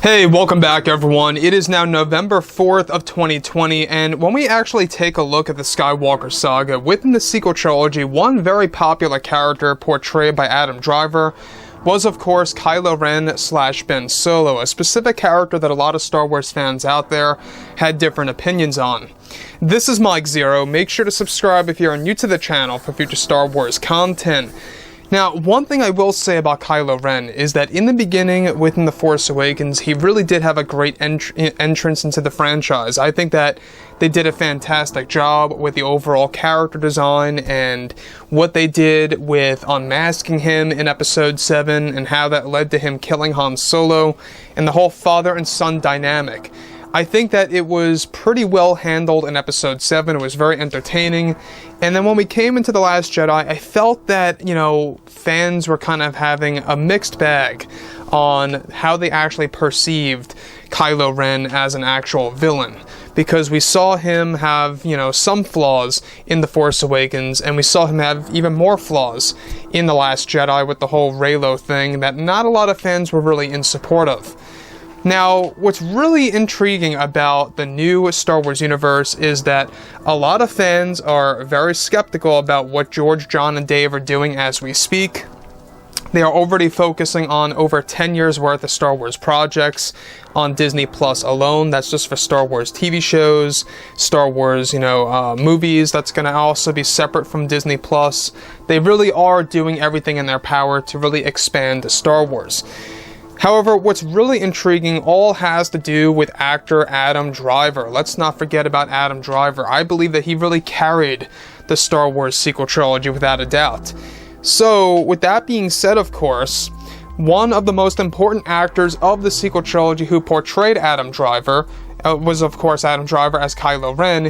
Hey, welcome back everyone. It is now November 4th of 2020, and when we actually take a look at the Skywalker saga, within the sequel trilogy, one very popular character portrayed by Adam Driver was of course Kylo Ren / Ben Solo, a specific character that a lot of Star Wars fans out there had different opinions on. This is Mike Zero. Make sure to subscribe if you're new to the channel for future Star Wars content. Now, one thing I will say about Kylo Ren is that in the beginning, within The Force Awakens, he really did have a great entrance into the franchise. I think that they did a fantastic job with the overall character design and what they did with unmasking him in Episode 7 and how that led to him killing Han Solo and the whole father and son dynamic. I think that it was pretty well handled in Episode 7, it was very entertaining, and then when we came into The Last Jedi, I felt that, fans were kind of having a mixed bag on how they actually perceived Kylo Ren as an actual villain. Because we saw him have, some flaws in The Force Awakens, and we saw him have even more flaws in The Last Jedi with the whole Reylo thing that not a lot of fans were really in support of. Now, what's really intriguing about the new Star Wars universe is that a lot of fans are very skeptical about what George, John, and Dave are doing as we speak. They are already focusing on over 10 years worth of Star Wars projects on Disney Plus alone. That's just for Star Wars TV shows, Star Wars, movies. That's going to also be separate from Disney Plus. They really are doing everything in their power to really expand Star Wars. However, what's really intriguing all has to do with actor Adam Driver. Let's not forget about Adam Driver. I believe that he really carried the Star Wars sequel trilogy without a doubt. So, with that being said, of course, one of the most important actors of the sequel trilogy who portrayed Adam Driver was, of course, Adam Driver as Kylo Ren,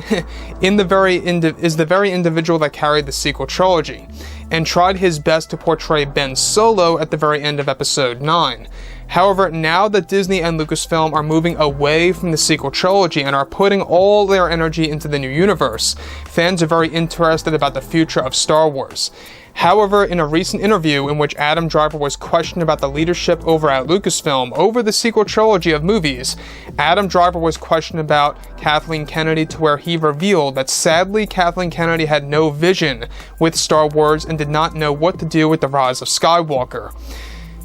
is the very individual that carried the sequel trilogy, and tried his best to portray Ben Solo at the very end of Episode 9. However, now that Disney and Lucasfilm are moving away from the sequel trilogy and are putting all their energy into the new universe, fans are very interested about the future of Star Wars. However, in a recent interview in which Adam Driver was questioned about the leadership over at Lucasfilm over the sequel trilogy of movies, Adam Driver was questioned about Kathleen Kennedy, to where he revealed that sadly Kathleen Kennedy had no vision with Star Wars and did not know what to do with the rise of Skywalker.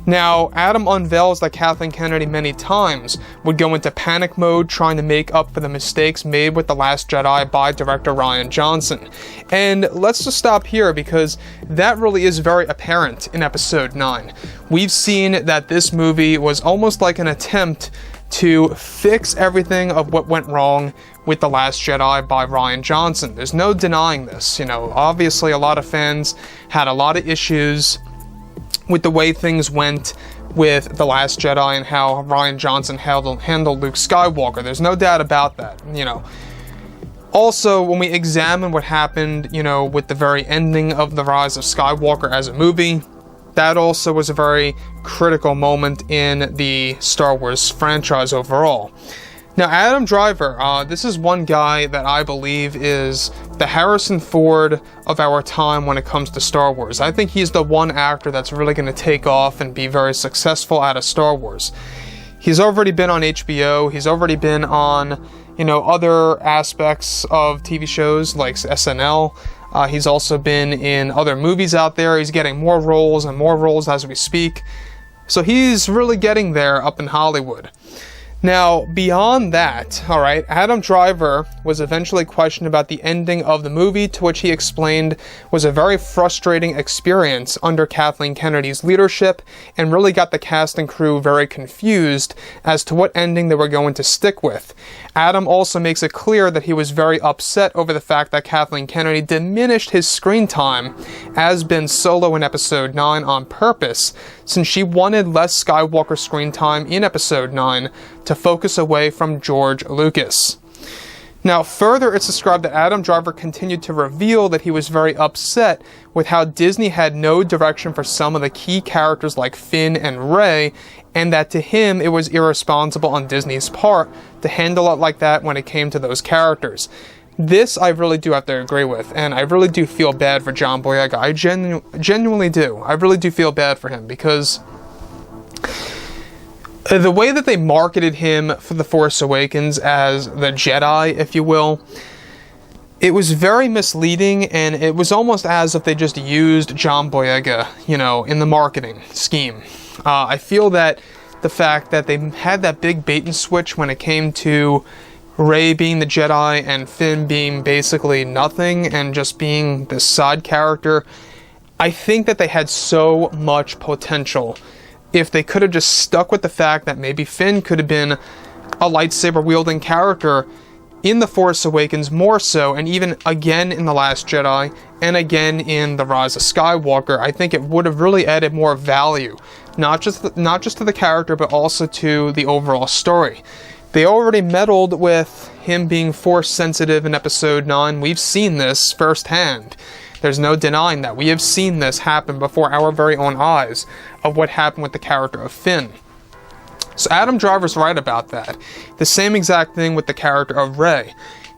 Now, Adam unveils that Kathleen Kennedy many times would go into panic mode trying to make up for the mistakes made with The Last Jedi by director Rian Johnson. And let's just stop here because that really is very apparent in Episode 9. We've seen that this movie was almost like an attempt to fix everything of what went wrong with The Last Jedi by Rian Johnson. There's no denying this. Obviously a lot of fans had a lot of issues with the way things went with The Last Jedi and how Rian Johnson handled Luke Skywalker. There's no doubt about that, Also, when we examine what happened, with the very ending of The Rise of Skywalker as a movie, that also was a very critical moment in the Star Wars franchise overall. Now, Adam Driver, this is one guy that I believe is the Harrison Ford of our time when it comes to Star Wars. I think he's the one actor that's really going to take off and be very successful out of Star Wars. He's already been on HBO, he's already been on, other aspects of TV shows like SNL. He's also been in other movies out there. He's getting more roles and more roles as we speak. So he's really getting there up in Hollywood. Now, beyond that, Adam Driver was eventually questioned about the ending of the movie, to which he explained was a very frustrating experience under Kathleen Kennedy's leadership, and really got the cast and crew very confused as to what ending they were going to stick with. Adam also makes it clear that he was very upset over the fact that Kathleen Kennedy diminished his screen time as Ben Solo in Episode 9 on purpose, since she wanted less Skywalker screen time in Episode 9 to focus away from George Lucas. Now, further, it's described that Adam Driver continued to reveal that he was very upset with how Disney had no direction for some of the key characters like Finn and Rey, and that to him it was irresponsible on Disney's part to handle it like that when it came to those characters. This I really do have to agree with, and I really do feel bad for John Boyega. I genuinely do. I really do feel bad for him because The way that they marketed him for The Force Awakens as the Jedi, if you will, it was very misleading, and it was almost as if they just used John Boyega, you know, in the marketing scheme. I feel that the fact that they had that big bait and switch when it came to Rey being the Jedi and Finn being basically nothing and just being this side character, I think that they had so much potential if they could have just stuck with the fact that maybe Finn could have been a lightsaber wielding character in The Force Awakens more so, and even again in The Last Jedi, and again in The Rise of Skywalker. I think it would have really added more value, not just to the character, but also to the overall story. They already meddled with him being Force sensitive in Episode 9. We've seen this firsthand. There's no denying that. We have seen this happen before our very own eyes of what happened with the character of Finn. So Adam Driver's right about that. The same exact thing with the character of Rey.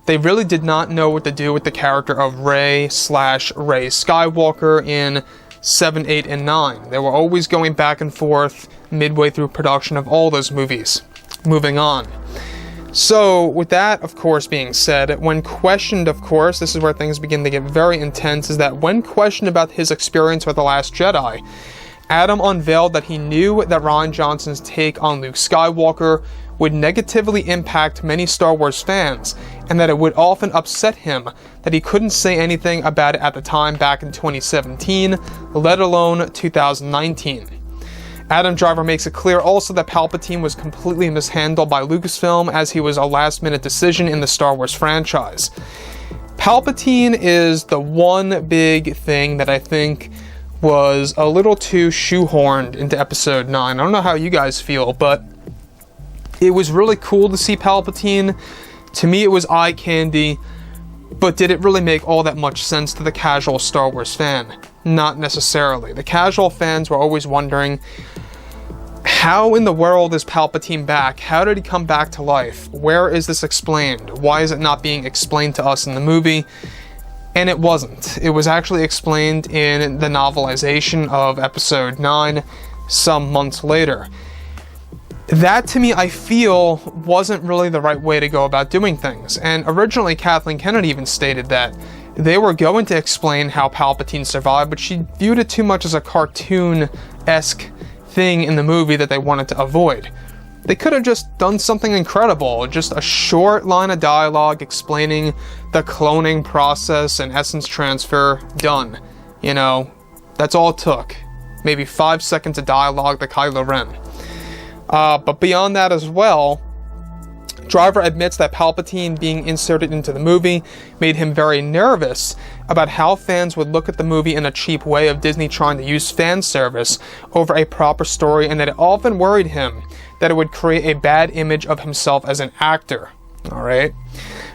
They really did not know what to do with the character of Rey / Rey Skywalker in 7, 8, and 9. They were always going back and forth midway through production of all those movies. Moving on. So, with that, of course, being said, when questioned, of course, this is where things begin to get very intense, is that when questioned about his experience with The Last Jedi, Adam unveiled that he knew that Rian Johnson's take on Luke Skywalker would negatively impact many Star Wars fans, and that it would often upset him that he couldn't say anything about it at the time back in 2017, let alone 2019. Adam Driver makes it clear also that Palpatine was completely mishandled by Lucasfilm, as he was a last-minute decision in the Star Wars franchise. Palpatine is the one big thing that I think was a little too shoehorned into Episode 9. I don't know how you guys feel, but it was really cool to see Palpatine. To me, it was eye candy, but did it really make all that much sense to the casual Star Wars fan? Not necessarily. The casual fans were always wondering, how in the world is Palpatine back? How did he come back to life? Where is this explained? Why is it not being explained to us in the movie? And it wasn't. It was actually explained in the novelization of Episode 9 some months later. That, to me, I feel wasn't really the right way to go about doing things. And originally, Kathleen Kennedy even stated that they were going to explain how Palpatine survived, but she viewed it too much as a cartoon-esque thing in the movie that they wanted to avoid. They could have just done something incredible, just a short line of dialogue explaining the cloning process and essence transfer, done. You know, that's all it took. Maybe 5 seconds of dialogue to Kylo Ren. But beyond that as well, Driver admits that Palpatine being inserted into the movie made him very nervous about how fans would look at the movie in a cheap way of Disney trying to use fan service over a proper story, and that it often worried him that it would create a bad image of himself as an actor. Alright?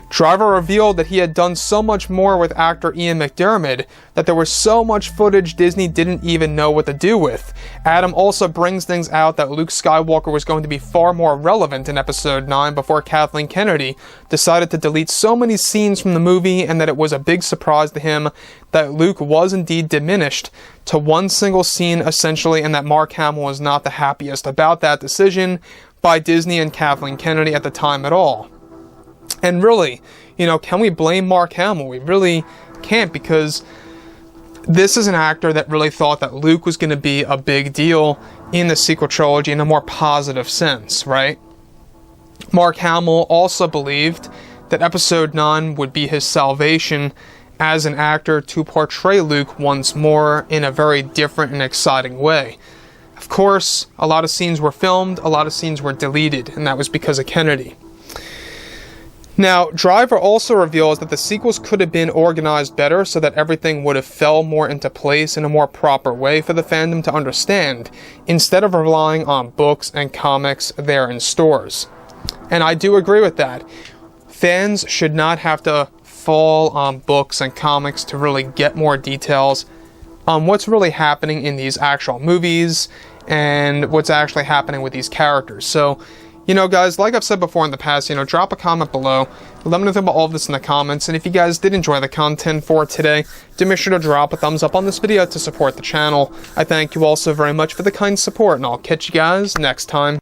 Driver revealed that he had done so much more with actor Ian McDiarmid that there was so much footage Disney didn't even know what to do with. Adam also brings things out that Luke Skywalker was going to be far more relevant in Episode 9 before Kathleen Kennedy decided to delete so many scenes from the movie, and that it was a big surprise to him that Luke was indeed diminished to one single scene essentially, and that Mark Hamill was not the happiest about that decision by Disney and Kathleen Kennedy at the time at all. And really, you know, can we blame Mark Hamill? We really can't, because this is an actor that really thought that Luke was going to be a big deal in the sequel trilogy in a more positive sense, right? Mark Hamill also believed that Episode 9 would be his salvation as an actor to portray Luke once more in a very different and exciting way. Of course, a lot of scenes were filmed, a lot of scenes were deleted, and that was because of Kennedy. Now, Driver also reveals that the sequels could have been organized better so that everything would have fell more into place in a more proper way for the fandom to understand, instead of relying on books and comics there in stores. And I do agree with that. Fans should not have to fall on books and comics to really get more details on what's really happening in these actual movies and what's actually happening with these characters. So, you know, guys, like I've said before in the past, you know, drop a comment below. Let me know about all of this in the comments. And if you guys did enjoy the content for today, do make sure to drop a thumbs up on this video to support the channel. I thank you all so very much for the kind support, and I'll catch you guys next time.